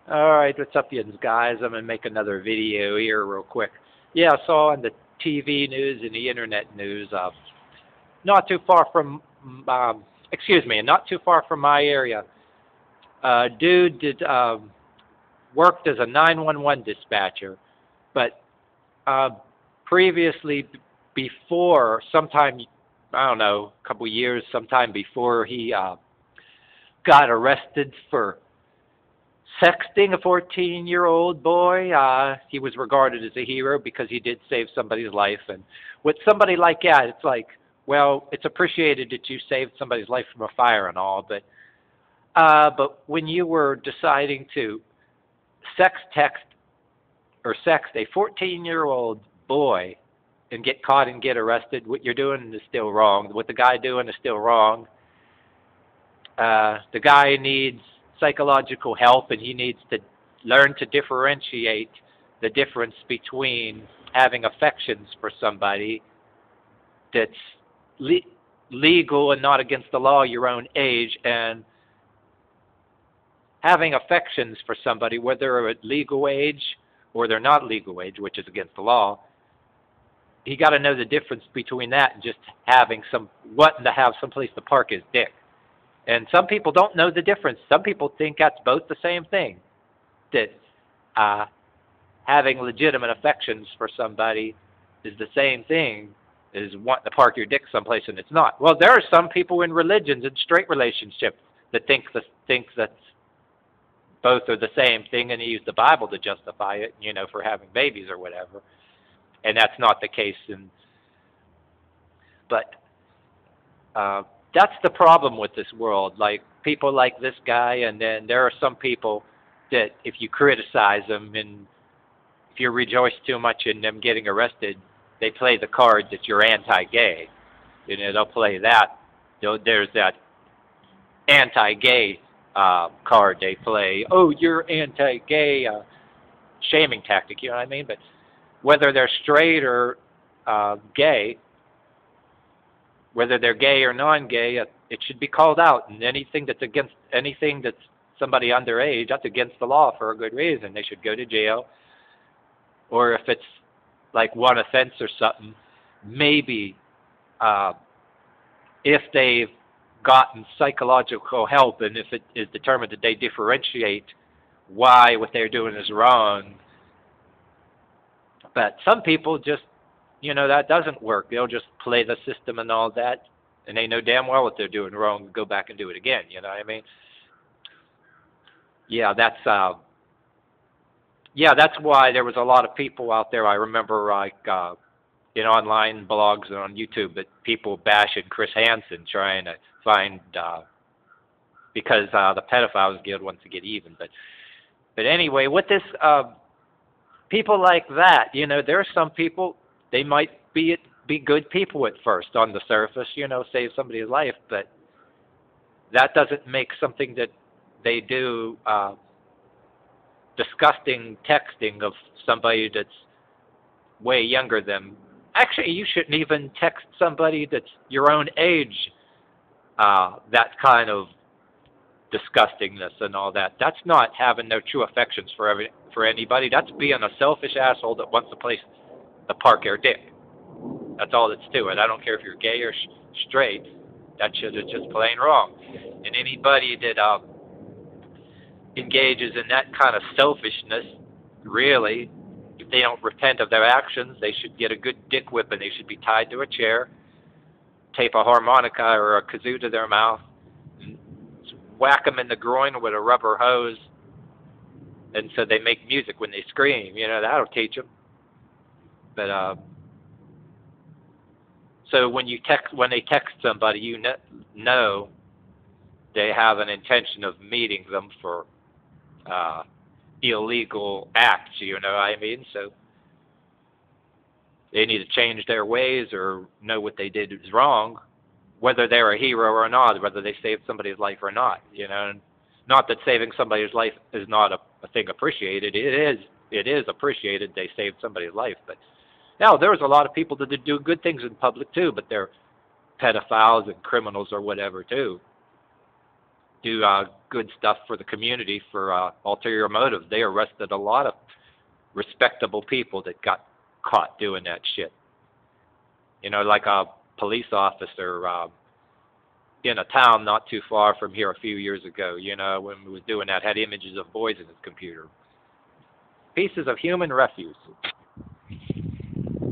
Alright, what's up, you guys? I'm gonna make another video here real quick. Yeah, I saw on the TV news and the internet news, not too far from, excuse me, not too far from my area, dude worked as a 911 dispatcher, but uh, previously, before, sometime, I don't know, a couple years, sometime before he got arrested for sexting a 14-year-old boy. He was regarded as a hero because he did save somebody's life. And with somebody like that, it's like, well, it's appreciated that you saved somebody's life from a fire and all, but when you were deciding to text or sext a 14-year-old boy and get caught and get arrested, what you're doing is still wrong. What the guy doing is still wrong. The guy needs psychological help, and he needs to learn to differentiate the difference between having affections for somebody that's legal and not against the law your own age, and having affections for somebody, whether they're at legal age or they're not legal age, which is against the law. He got to know the difference between that and just wanting to have someplace to park his dick. And some people don't know the difference. Some people think that's both the same thing. That having legitimate affections for somebody is the same thing as wanting to park your dick someplace, and it's not. Well, there are some people in religions and straight relationships that think that both are the same thing, and they use the Bible to justify it, for having babies or whatever. And that's not the case. But that's the problem with this world. Like, people like this guy, and then there are some people that if you criticize them and if you rejoice too much in them getting arrested, they play the card that you're anti-gay. They'll play that. There's that anti-gay card they play. Oh, you're anti-gay, shaming tactic, you know what I mean? But whether they're straight or gay, whether they're gay or non-gay, it should be called out. And anything that's somebody underage, that's against the law for a good reason. They should go to jail. Or if it's like one offense or something, maybe if they've gotten psychological help and if it is determined that they differentiate why what they're doing is wrong. But some people just, that doesn't work. They'll just play the system and all that, and they know damn well what they're doing wrong and go back and do it again, you know what I mean? Yeah, that's why there was a lot of people out there. I remember, like, in online blogs and on YouTube, that people bashing Chris Hansen, trying to find, because the pedophiles guild wants to get even. But anyway, with this, people like that, there are some people, they might be good people at first on the surface, save somebody's life, but that doesn't make something that they do disgusting texting of somebody that's way younger than. Actually, you shouldn't even text somebody that's your own age that kind of disgustingness and all that. That's not having no true affections for anybody. That's being a selfish asshole that wants a place to park their dick. That's all that's to it. I don't care if you're gay or straight. That shit is just plain wrong. And anybody that engages in that kind of selfishness, really, if they don't repent of their actions, they should get a good dick whipping. They should be tied to a chair, tape a harmonica or a kazoo to their mouth, and whack them in the groin with a rubber hose, and so they make music when they scream. That'll teach them. But so when they text somebody, know they have an intention of meeting them for illegal acts, you know what I mean? So they need to change their ways or know what they did is wrong, whether they're a hero or not, whether they saved somebody's life or not, Not that saving somebody's life is not a thing appreciated. It is appreciated they saved somebody's life. But now there's a lot of people that do good things in public too, but they're pedophiles and criminals or whatever too. Do good stuff for the community for ulterior motives. They arrested a lot of respectable people that got caught doing that shit. You know, like a police officer in a town not too far from here a few years ago, you know, when we was doing that, had images of boys in his computer. Pieces of human refuse.